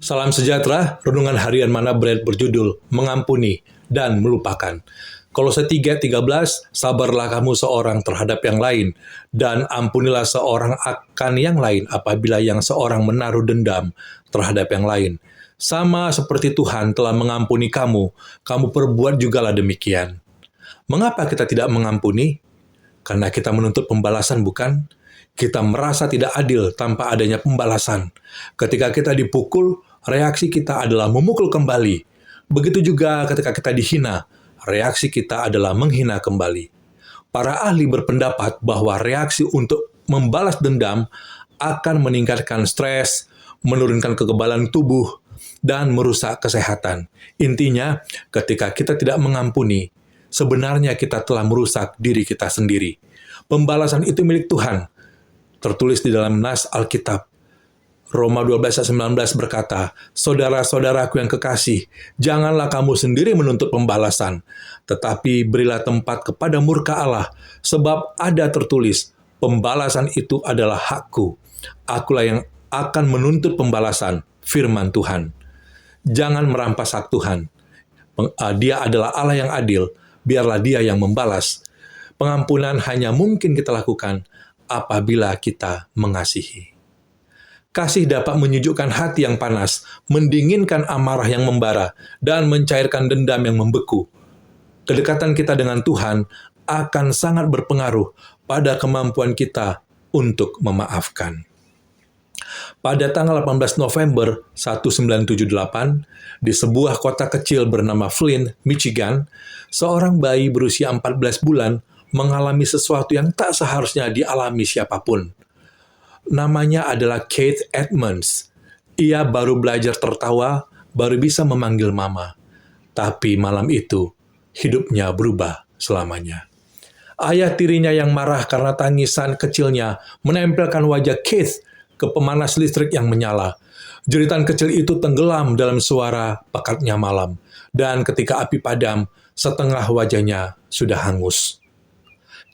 Salam sejahtera, renungan harian Mana Bread berjudul Mengampuni dan Melupakan. Kolose 3:13, sabarlah kamu seorang terhadap yang lain, dan ampunilah seorang akan yang lain apabila yang seorang menaruh dendam terhadap yang lain. Sama seperti Tuhan telah mengampuni kamu, kamu perbuat jugalah demikian. Mengapa kita tidak mengampuni? Karena kita menuntut pembalasan, bukan? Kita merasa tidak adil tanpa adanya pembalasan. Ketika kita dipukul, reaksi kita adalah memukul kembali. Begitu juga ketika kita dihina, reaksi kita adalah menghina kembali. Para ahli berpendapat bahwa reaksi untuk membalas dendam akan meningkatkan stres, menurunkan kekebalan tubuh, dan merusak kesehatan. Intinya, ketika kita tidak mengampuni, sebenarnya kita telah merusak diri kita sendiri. Pembalasan itu milik Tuhan. Tertulis di dalam nas Alkitab. Roma 12:19 berkata, "Saudara-saudaraku yang kekasih, janganlah kamu sendiri menuntut pembalasan, tetapi berilah tempat kepada murka Allah, sebab ada tertulis, pembalasan itu adalah hakku. Akulah yang akan menuntut pembalasan, firman Tuhan." Jangan merampas hak Tuhan. Dia adalah Allah yang adil, biarlah Dia yang membalas. Pengampunan hanya mungkin kita lakukan apabila kita mengasihi. Kasih dapat menyejukkan hati yang panas, mendinginkan amarah yang membara, dan mencairkan dendam yang membeku. Kedekatan kita dengan Tuhan akan sangat berpengaruh pada kemampuan kita untuk memaafkan. Pada tanggal 18 November 1978, di sebuah kota kecil bernama Flint, Michigan, seorang bayi berusia 14 bulan mengalami sesuatu yang tak seharusnya dialami siapapun. Namanya adalah Keith Edmonds. Ia baru belajar tertawa, baru bisa memanggil mama. Tapi malam itu, hidupnya berubah selamanya. Ayah tirinya yang marah karena tangisan kecilnya menempelkan wajah Keith ke pemanas listrik yang menyala. Jeritan kecil itu tenggelam dalam suara pekatnya malam. Dan ketika api padam, setengah wajahnya sudah hangus.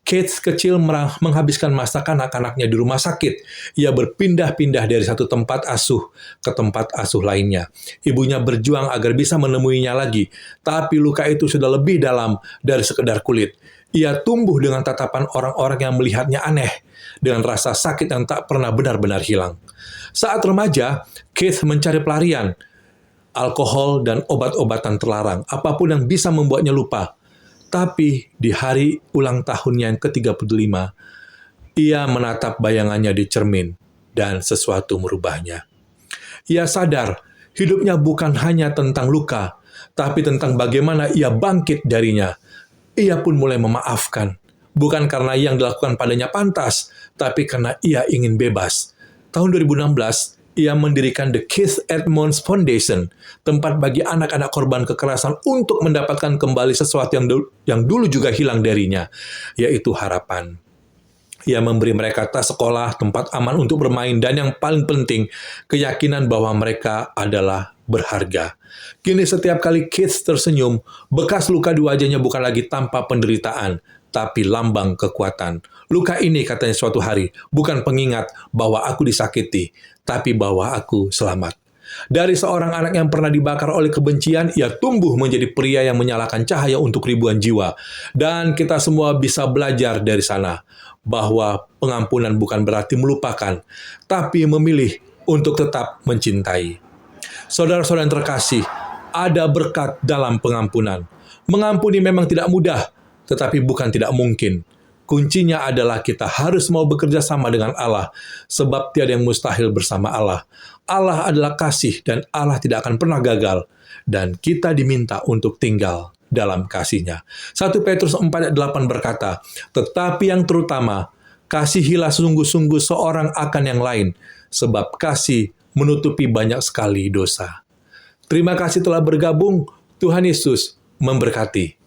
Keith kecil menghabiskan masa kanak-kanaknya di rumah sakit. Ia berpindah-pindah dari satu tempat asuh ke tempat asuh lainnya. Ibunya berjuang agar bisa menemuinya lagi, tapi luka itu sudah lebih dalam dari sekedar kulit. Ia tumbuh dengan tatapan orang-orang yang melihatnya aneh, dengan rasa sakit yang tak pernah benar-benar hilang. Saat remaja, Keith mencari pelarian, alkohol dan obat-obatan terlarang, apapun yang bisa membuatnya lupa. Tapi di hari ulang tahunnya yang ke-35, ia menatap bayangannya di cermin dan sesuatu merubahnya. Ia sadar hidupnya bukan hanya tentang luka, tapi tentang bagaimana ia bangkit darinya. Ia pun mulai memaafkan, bukan karena yang dilakukan padanya pantas, tapi karena ia ingin bebas. Tahun 2016, ia mendirikan The Keith Edmonds Foundation, tempat bagi anak-anak korban kekerasan untuk mendapatkan kembali sesuatu yang dulu juga hilang darinya, yaitu harapan. Ia memberi mereka tas sekolah, tempat aman untuk bermain, dan yang paling penting, keyakinan bahwa mereka adalah berharga. Kini setiap kali Keith tersenyum, bekas luka di wajahnya bukan lagi tanpa penderitaan, tapi lambang kekuatan. Luka ini, katanya suatu hari, bukan pengingat bahwa aku disakiti, tapi bahwa aku selamat. Dari seorang anak yang pernah dibakar oleh kebencian, ia tumbuh menjadi pria yang menyalakan cahaya untuk ribuan jiwa. Dan kita semua bisa belajar dari sana, bahwa pengampunan bukan berarti melupakan, tapi memilih untuk tetap mencintai. Saudara-saudara yang terkasih, ada berkat dalam pengampunan. Mengampuni memang tidak mudah, tetapi bukan tidak mungkin. Kuncinya adalah kita harus mau bekerja sama dengan Allah, sebab tiada yang mustahil bersama Allah. Allah adalah kasih, dan Allah tidak akan pernah gagal, dan kita diminta untuk tinggal dalam kasih-Nya. 1 Petrus 4:8 berkata, "Tetapi yang terutama, kasihilah sungguh-sungguh seorang akan yang lain, sebab kasih menutupi banyak sekali dosa." Terima kasih telah bergabung. Tuhan Yesus memberkati.